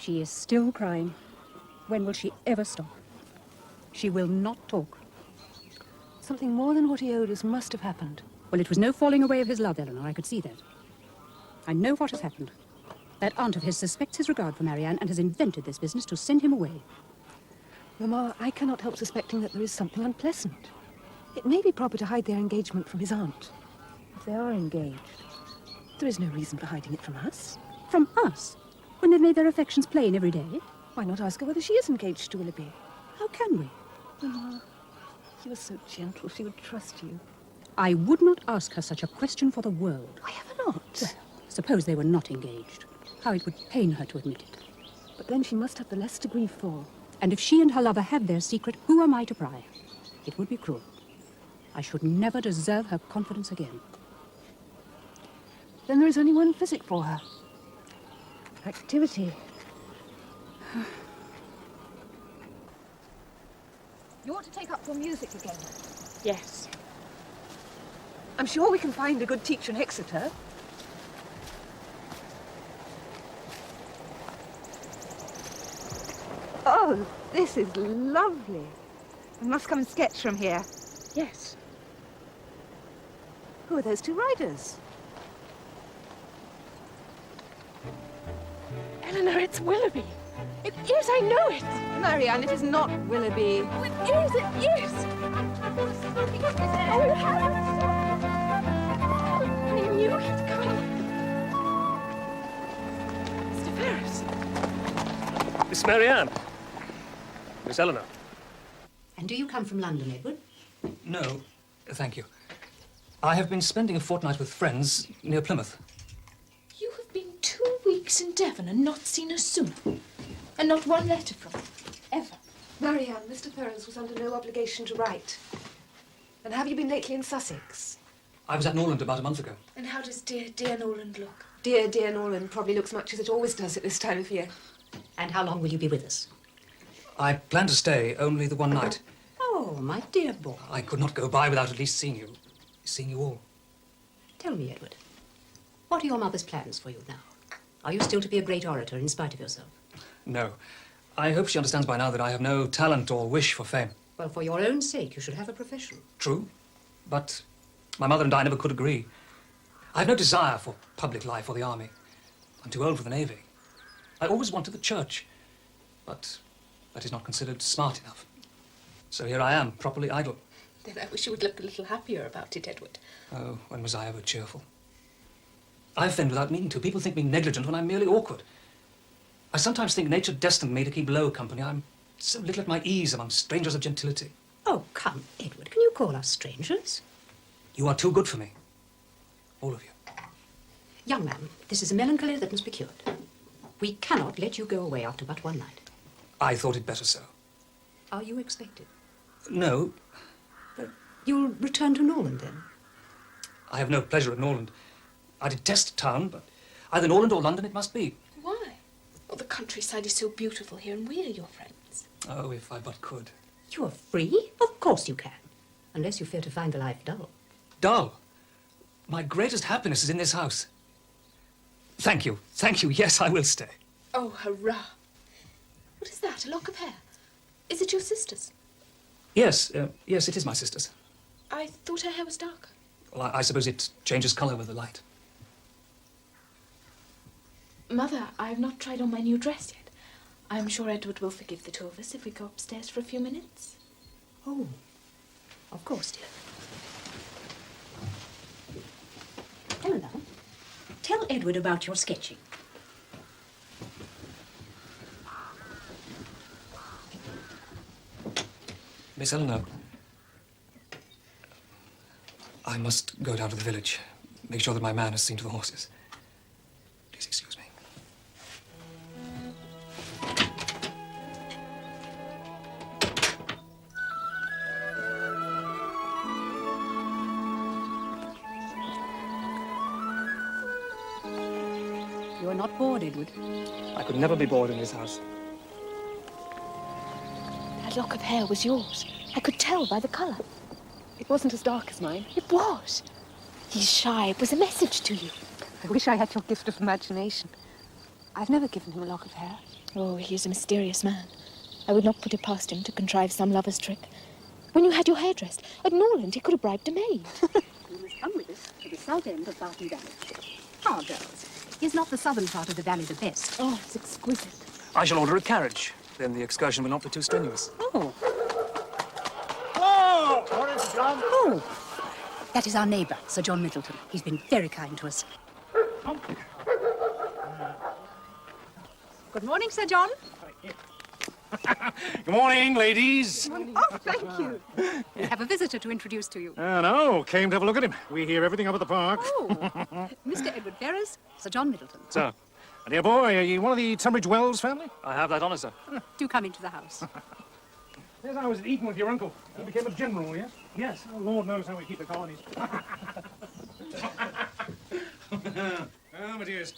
She is still crying. When will she ever stop? She will not talk. Something more than what he owed us must have happened. Well, it was no falling away of his love, Eleanor. I could see that. I know what has happened. That aunt of his suspects his regard for Marianne and has invented this business to send him away. Mamma, I cannot help suspecting that there is something unpleasant. It may be proper to hide their engagement from his aunt. If they are engaged... There is no reason for hiding it from us. From us? When they've made their affections plain every day? Why not ask her whether she is engaged to Willoughby? How can we? Mamma, you are so gentle, she would trust you. I would not ask her such a question for the world. I have not. Well, suppose they were not engaged. How it would pain her to admit it. But then she must have the less to grieve for. And if she and her lover have their secret, who am I to pry? It would be cruel. I should never deserve her confidence again. Then there is only one physic for her. Activity. You ought to take up your music again. Yes. I'm sure we can find a good teacher in Exeter. Oh, this is lovely. We must come and sketch from here. Yes. Who are those two riders? Eleanor, it's Willoughby. It is, I know it. Marianne, it is not Willoughby. Oh, it is, it is. Oh, you haven't. I knew he'd come. Mr. Ferris. Miss Marianne. Miss Eleanor. And do you come from London, Edward? No, thank you. I have been spending a fortnight with friends near Plymouth. You have been 2 weeks in Devon and not seen us sooner. And not one letter from her. Ever. Marianne, Mr. Ferrars was under no obligation to write. And have you been lately in Sussex? I was at Norland about a month ago. And how does dear Norland look? Dear Norland probably looks much as it always does at this time of year. And how long will you be with us? I plan to stay only the one night. Oh, my dear boy. I could not go by without at least seeing you all. Tell me, Edward, what are your mother's plans for you now? Are you still to be a great orator in spite of yourself? No. I hope she understands by now that I have no talent or wish for fame. Well, for your own sake, you should have a profession. True, but my mother and I never could agree. I have no desire for public life or the army. I'm too old for the navy. I always wanted the church, but that is not considered smart enough. So here I am, properly idle. Then I wish you would look a little happier about it, Edward. Oh, when was I ever cheerful? I offend without meaning to. People think me negligent when I'm merely awkward. I sometimes think nature destined me to keep low company. I'm so little at my ease among strangers of gentility. Oh, come, Edward, can you call us strangers? You are too good for me. All of you. Young man, this is a melancholy that must be cured. We cannot let you go away after but one night. I thought it better so. Are you expected? No, You'll return to Norland, then? I have no pleasure at Norland. I detest town, but either Norland or London it must be. Why? Well, the countryside is so beautiful here, and we are your friends. Oh, if I but could. You are free? Of course you can. Unless you fear to find the life dull. Dull. My greatest happiness is in this house. Thank you. Thank you. Yes, I will stay. Oh, hurrah. What is that, a lock of hair? Is it your sister's? Yes, yes, it is my sister's. I thought her hair was darker. Well, I suppose it changes colour with the light. Mother, I have not tried on my new dress yet. I'm sure Edward will forgive the two of us if we go upstairs for a few minutes. Oh, of course, dear. Eleanor, tell Edward about your sketching. Miss Eleanor, I must go down to the village. Make sure that my man has seen to the horses. Please excuse me. You are not bored, Edward. I could never be bored in this house. That lock of hair was yours. I could tell by the colour. It wasn't as dark as mine. It was. He's shy. It was a message to you. I wish I had your gift of imagination. I've never given him a lock of hair. Oh, he is a mysterious man. I would not put it past him to contrive some lover's trick. When you had your hair dressed, at Norland he could have bribed a maid. You must come with us to the south end of Barton Valley. Ah, girls, is not the southern part of the valley the best? Oh, it's exquisite. I shall order a carriage. Then the excursion will not be too strenuous. Oh. Oh, morning, Sir John. Oh, that is our neighbour, Sir John Middleton. He's been very kind to us. Good morning, Sir John. Good morning, ladies. Oh, thank you. We have a visitor to introduce to you. No, came to have a look at him. We hear everything up at the park. Oh, Mr. Edward Ferrers, Sir John Middleton. Sir, dear boy, are you one of the Tunbridge Wells family? I have that honour, sir. Do come into the house. Yes, I was at Eton with your uncle. He became a general, yes? Yes. Oh, Lord knows how we keep the colonies. My dears,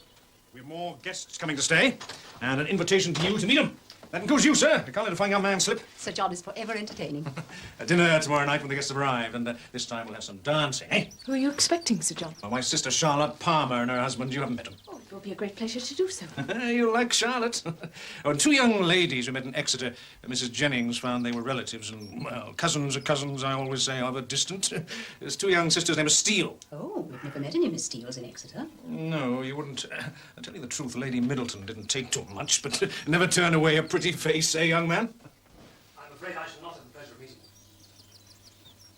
we have more guests coming to stay, and an invitation to you to meet them. That includes you, sir. You can't let a fine young man slip. Sir John is forever entertaining. Dinner tomorrow night when the guests have arrived, and this time we'll have some dancing, eh? Who are you expecting, Sir John? Well, my sister Charlotte Palmer and her husband. You haven't met them. Oh, it will be a great pleasure to do so. You'll like Charlotte. Oh, and two young ladies we met in Exeter. Mrs. Jennings found they were relatives and, well, cousins are cousins, I always say, however distant. There's two young sisters named Steele. Oh, we've never met any Miss Steeles in Exeter. No, you wouldn't. I'll tell you the truth, Lady Middleton didn't take to much, but never turn away a pretty face, eh, young man? I'm afraid I shall not have the pleasure of meeting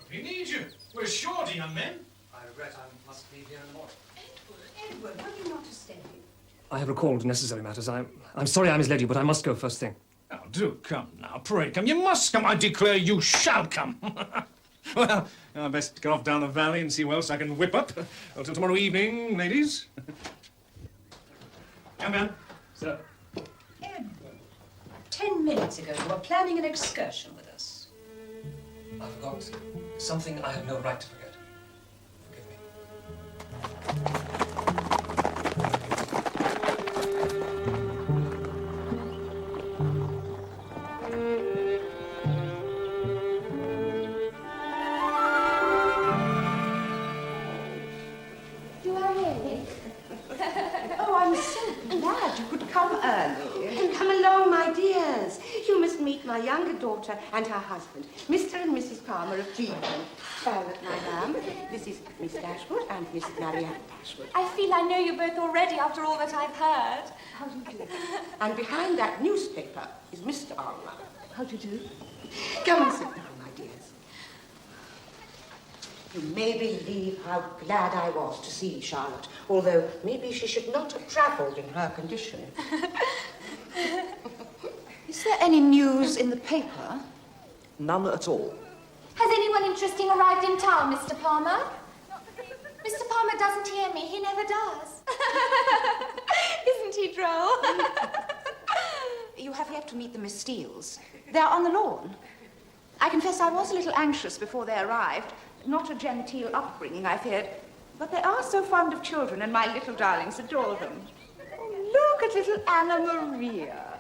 you. We need you. We're short, young men. I regret I must leave here in the morning. Edward, were you not to stay? I have recalled necessary matters. I'm sorry I misled you, but I must go first thing. Oh, do come now, pray come. You must come. I declare you shall come. Well, I best get off down the valley and see what else I can whip up. Well, till tomorrow evening, ladies. Young man. Sir. Edward, 10 minutes ago you were planning an excursion with us. I forgot something I have no right to forget. Forgive me. You are really? Oh, I'm so glad you could come early. And come along, my dears. You must meet my younger daughter and her husband, Mr. and Mrs. Palmer of Cleveland. Charlotte, madame, this is Miss Dashwood and Miss Marianne Dashwood. I feel I know you both already after all that I've heard. How do you do? And behind that newspaper is Mr. Palmer. How do you do? Come and sit down, my dears. You may believe how glad I was to see Charlotte, although maybe she should not have travelled in her condition. Is there any news in the paper? None at all. Has anyone interesting arrived in town, Mr. Palmer? Mr. Palmer doesn't hear me. He never does. Isn't he droll? You have yet to meet the Miss Steeles. They're on the lawn. I confess I was a little anxious before they arrived. Not a genteel upbringing, I feared. But they are so fond of children, and my little darlings adore them. Oh, look at little Anna Maria.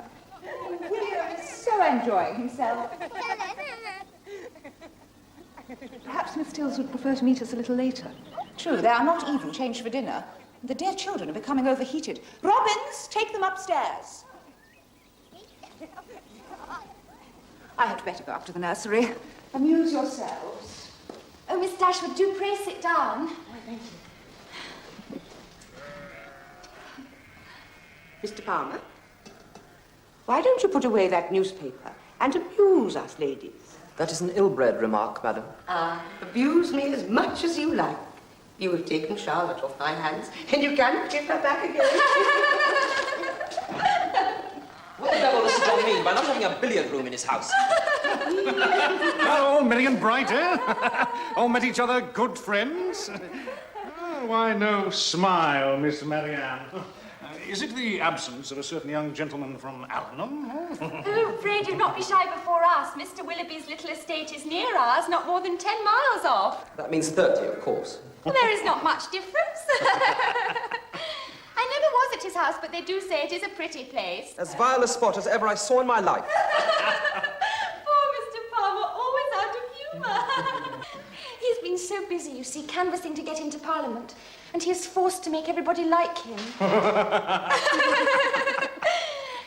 William is so enjoying himself. Perhaps Miss Steeles would prefer to meet us a little later. True, they are not even changed for dinner. The dear children are becoming overheated. Robbins, take them upstairs. I had better go up to the nursery. Amuse yourselves. Oh, Miss Dashwood, do pray sit down. Thank you. Mr. Palmer, why don't you put away that newspaper and abuse us ladies? That is an ill-bred remark, madam. Abuse me as much as you like. You have taken Charlotte off my hands, and you can't give her back again. What the devil does Sir John mean by not having a billiard room in his house? Oh, merry and bright, eh? All met each other good friends? Oh, why no smile, Miss Marianne? Is it the absence of a certain young gentleman from Allenham? Oh, pray do not be shy before us. Mr. Willoughby's little estate is near ours, not more than 10 miles off. That means 30, of course. Well, there is not much difference. I never was at his house, but they do say it is a pretty place. As vile a spot as ever I saw in my life. Poor Mr. Palmer, always out of humour. He's been so busy, you see, canvassing to get into Parliament. and he is forced to make everybody like him.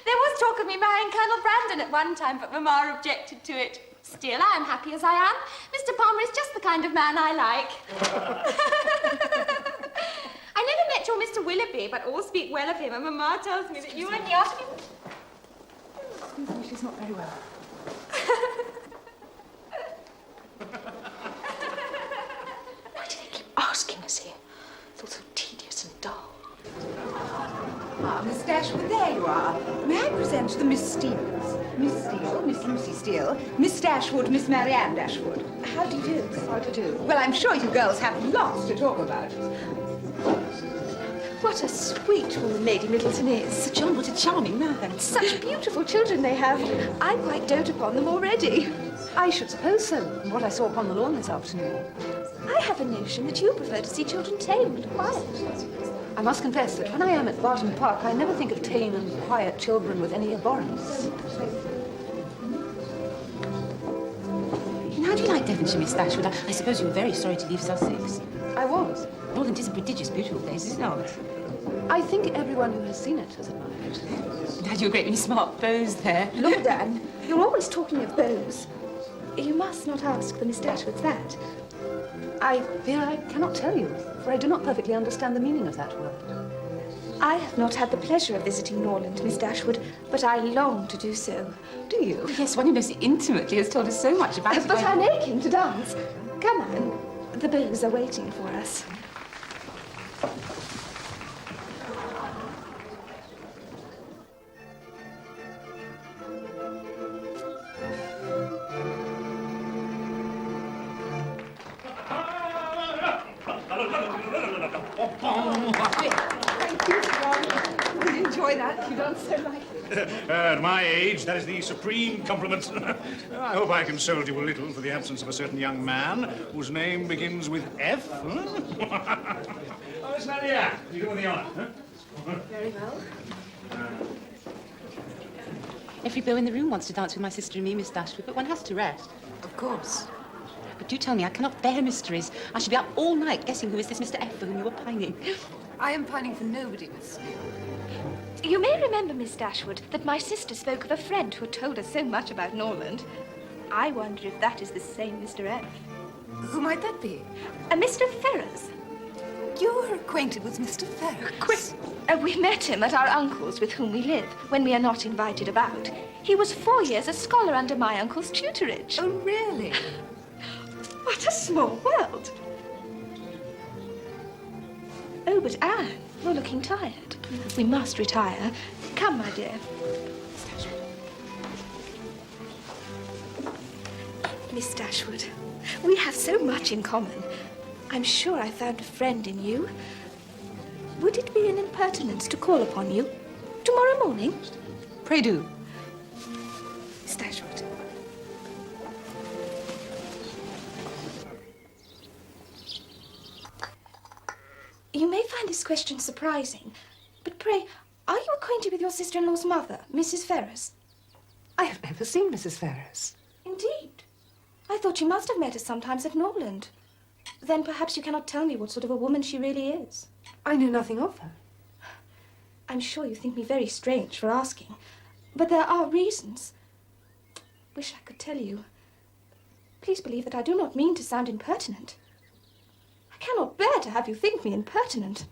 There was talk of me marrying Colonel Brandon at one time, but Mamma objected to it. Still, I am happy as I am. Mr. Palmer is just the kind of man I like. I never met your Mr. Willoughby, but all speak well of him, and Mamma tells me that you and he are to be... Excuse me, she's not very well. Why do they keep asking us here? It's all so tedious and dull. Ah, Miss Dashwood, there you are. May I present the Miss Steeles? Miss Steele, Miss Lucy Steele, Miss Dashwood, Miss Marianne Dashwood. How do you do? How do you do? Well, I'm sure you girls have lots to talk about. What a sweet woman Lady Middleton is. John, what a charming man. Such beautiful children they have. I quite dote upon them already. I should suppose so, from what I saw upon the lawn this afternoon. I have a notion that you prefer to see children tame and quiet. I must confess that when I am at Barton Park, I never think of tame and quiet children with any abhorrence. How do you like Devonshire, Miss Dashwood? I suppose you were very sorry to leave Sussex. I was. Northern is a prodigious beautiful place, is it not? I think everyone who has seen it has admired it. You had your great many smart bows there. Lord Anne, you're always talking of bows. You must not ask the Miss Dashwoods that. I fear I cannot tell you, for I do not perfectly understand the meaning of that word. I have not had the pleasure of visiting Norland, Miss Dashwood, but I long to do so. Do you? Oh, yes, one who knows it intimately has told us so much about it. But I'm aching to dance. Come on. The bows are waiting for us. Enjoy that. You don't so like it. At my age, that is the supreme compliment. I hope I consoled you a little for the absence of a certain young man whose name begins with F. Oh, Miss Marianne, you doing the honour, huh? Very well. Every beau in the room wants to dance with my sister and me, Miss Dashwood, but one has to rest. Of course. But do tell me, I cannot bear mysteries. I should be up all night guessing who is this Mr. F for whom you were pining. I am pining for nobody, Miss. You may remember, Miss Dashwood, that my sister spoke of a friend who had told us so much about Norland. I wonder if that is the same Mr. F. Who might that be? A Mr. Ferrers. You're acquainted with Mr. Ferrers? We met him at our uncle's with whom we live, when we are not invited about. He was 4 years a scholar under my uncle's tutorage. Oh, really? What a small world. Oh, but Anne, you're looking tired. We must retire. Come, my dear. Miss Dashwood, we have so much in common. I'm sure I found a friend in you. Would it be an impertinence to call upon you tomorrow morning? Pray do. Miss Dashwood. You may find this question surprising, but pray, are you acquainted with your sister-in-law's mother, Mrs. Ferrers? I have never seen Mrs. Ferrers. Indeed. I thought you must have met her sometimes at Norland. Then perhaps you cannot tell me what sort of a woman she really is. I know nothing of her. I'm sure you think me very strange for asking, but there are reasons. Wish I could tell you. Please believe that I do not mean to sound impertinent. I cannot bear to have you think me impertinent.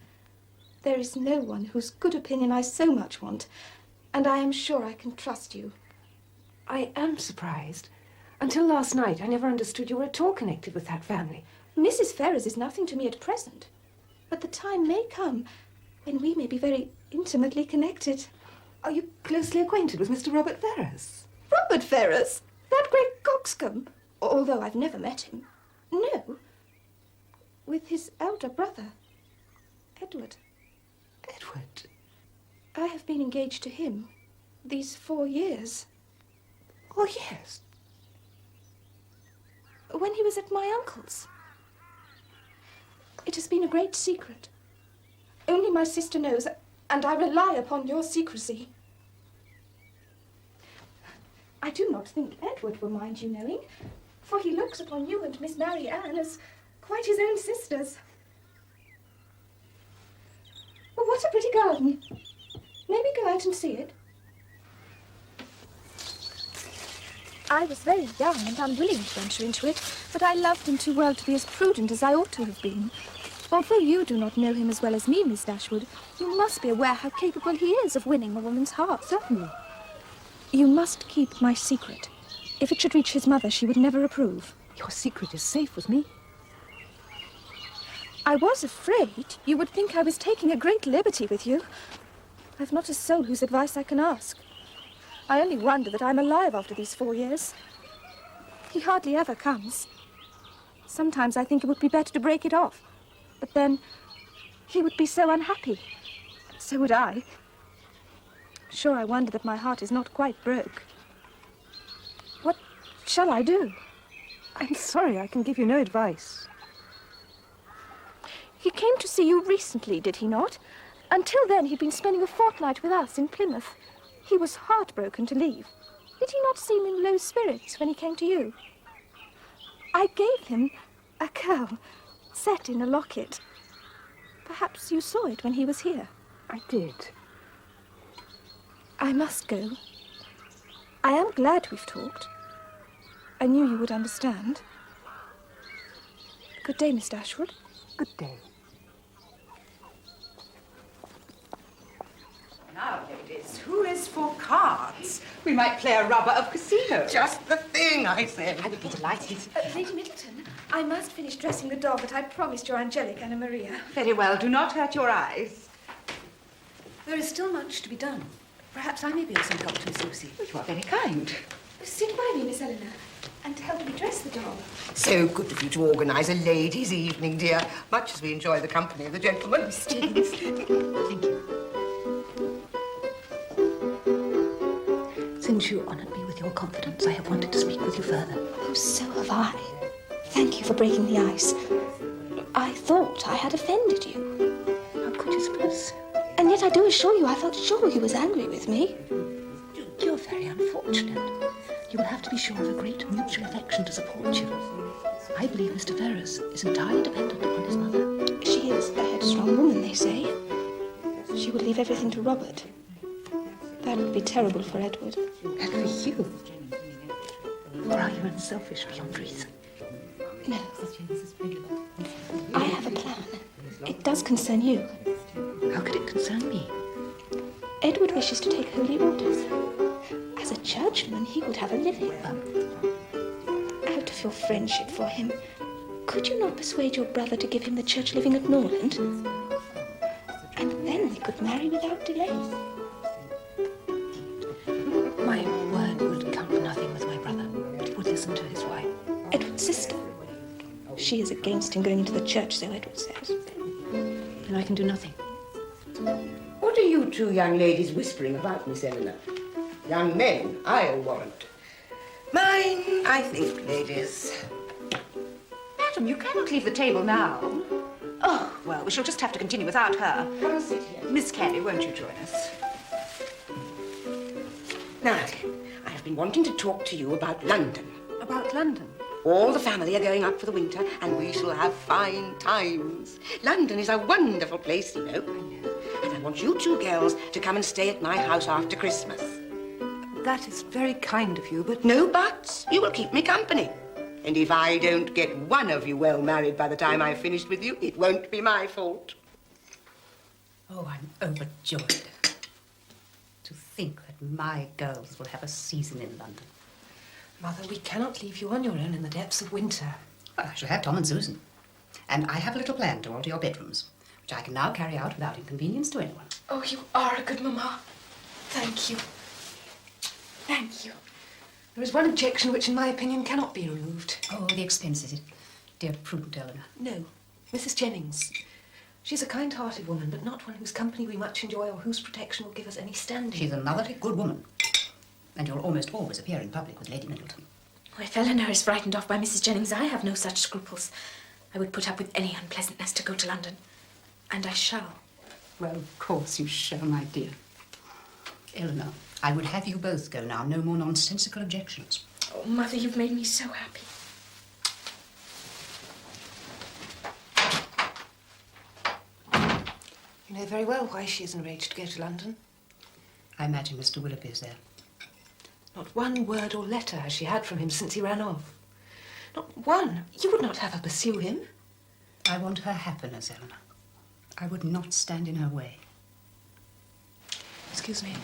There is no one whose good opinion I so much want, and I am sure I can trust you. I am surprised. Until last night, I never understood you were at all connected with that family. Mrs. Ferrers is nothing to me at present, but the time may come when we may be very intimately connected. Are you closely acquainted with Mr. Robert Ferrers? Robert Ferrers? That great coxcomb? Although I've never met him. No. With his elder brother, Edward. Edward? I have been engaged to him these 4 years. Oh, yes. When he was at my uncle's. It has been a great secret. Only my sister knows, and I rely upon your secrecy. I do not think Edward will mind you knowing, for he looks upon you and Miss Marianne as quite his own sisters. pretty garden. Maybe go out and see it. I was very young and unwilling to venture into it, but I loved him too well to be as prudent as I ought to have been. Although you do not know him as well as me, Miss Dashwood, you must be aware how capable he is of winning a woman's heart. Certainly. You must keep my secret. If it should reach his mother, she would never approve. Your secret is safe with me. I was afraid you would think I was taking a great liberty with you. I've not a soul whose advice I can ask. I only wonder that I'm alive after these 4 years. He hardly ever comes. Sometimes I think it would be better to break it off. But then, he would be so unhappy. So would I. Sure, I wonder that my heart is not quite broke. What shall I do? I'm sorry, I can give you no advice. He came to see you recently, did he not? Until then, he'd been spending a fortnight with us in Plymouth. He was heartbroken to leave. Did he not seem in low spirits when he came to you? I gave him a curl set in a locket. Perhaps you saw it when he was here. I did. I must go. I am glad we've talked. I knew you would understand. Good day, Miss Dashwood. Good day. Now, ladies, who is for cards? We might play a rubber of casino. Just the thing, I said. I would be delighted. Lady Middleton, I must finish dressing the doll that I promised your angelic Anna Maria. Very well. Do not hurt your eyes. There is still much to be done. Perhaps I may be of some help to Miss Lucy. You are very kind. Sit by me, Miss Eleanor, and help me dress the doll. So good of you to organise a ladies' evening, dear. Much as we enjoy the company of the gentlemen. Stevens. Thank you. Since you honoured me with your confidence, I have wanted to speak with you further. Oh, so have I. Thank you for breaking the ice. I thought I had offended you. How could you suppose so? And yet I do assure you I felt sure you was angry with me. You're very unfortunate. You will have to be sure of a great mutual affection to support you. I believe Mr. Ferrers is entirely dependent upon his mother. She is a headstrong woman, they say. She would leave everything to Robert. That would be terrible for Edward. And for you? Or are you unselfish beyond reason? No. I have a plan. It does concern you. How could it concern me? Edward wishes to take holy orders. As a churchman, he would have a living. Out of your friendship for him, could you not persuade your brother to give him the church living at Norland? And then they could marry without delay. My word would count for nothing with my brother, but he would listen to his wife. Edward's sister. She is against him going into the church, so Edward says. Then I can do nothing. What are you two young ladies whispering about, Miss Eleanor? Young men, I'll warrant. Mine, I think, ladies. Madam, you cannot leave the table now. Oh, well, we shall just have to continue without her. Come and sit here. Miss Carey, won't you join us? Now, I have been wanting to talk to you about London. About London? All the family are going up for the winter, and we shall have fine times. London is a wonderful place, you know. And I want you two girls to come and stay at my house after Christmas. That is very kind of you, but... No buts. You will keep me company. And if I don't get one of you well married by the time I've finished with you, it won't be my fault. Oh, I'm overjoyed. To think that my girls will have a season in London. Mother, we cannot leave you on your own in the depths of winter. Well, I shall have Tom and Susan. And I have a little plan to alter your bedrooms, which I can now carry out without inconvenience to anyone. Oh, you are a good mamma. Thank you. Thank you. There is one objection which, in my opinion, cannot be removed. Oh, the expenses, dear prudent Eleanor. No, Mrs. Jennings. She's a kind-hearted woman, but not one whose company we much enjoy or whose protection will give us any standing. She's a motherly good woman. And you'll almost always appear in public with Lady Middleton. Oh, if Eleanor is frightened off by Mrs. Jennings, I have no such scruples. I would put up with any unpleasantness to go to London. And I shall. Well, of course you shall, my dear. Eleanor, I would have you both go now. No more nonsensical objections. Oh, Mother, you've made me so happy. You know very well why she isn't arranged to go to London. I imagine Mr. Willoughby is there. Not one word or letter has she had from him since he ran off. Not one. You would not have her pursue him. I want her happiness, Eleanor. I would not stand in her way. Excuse me.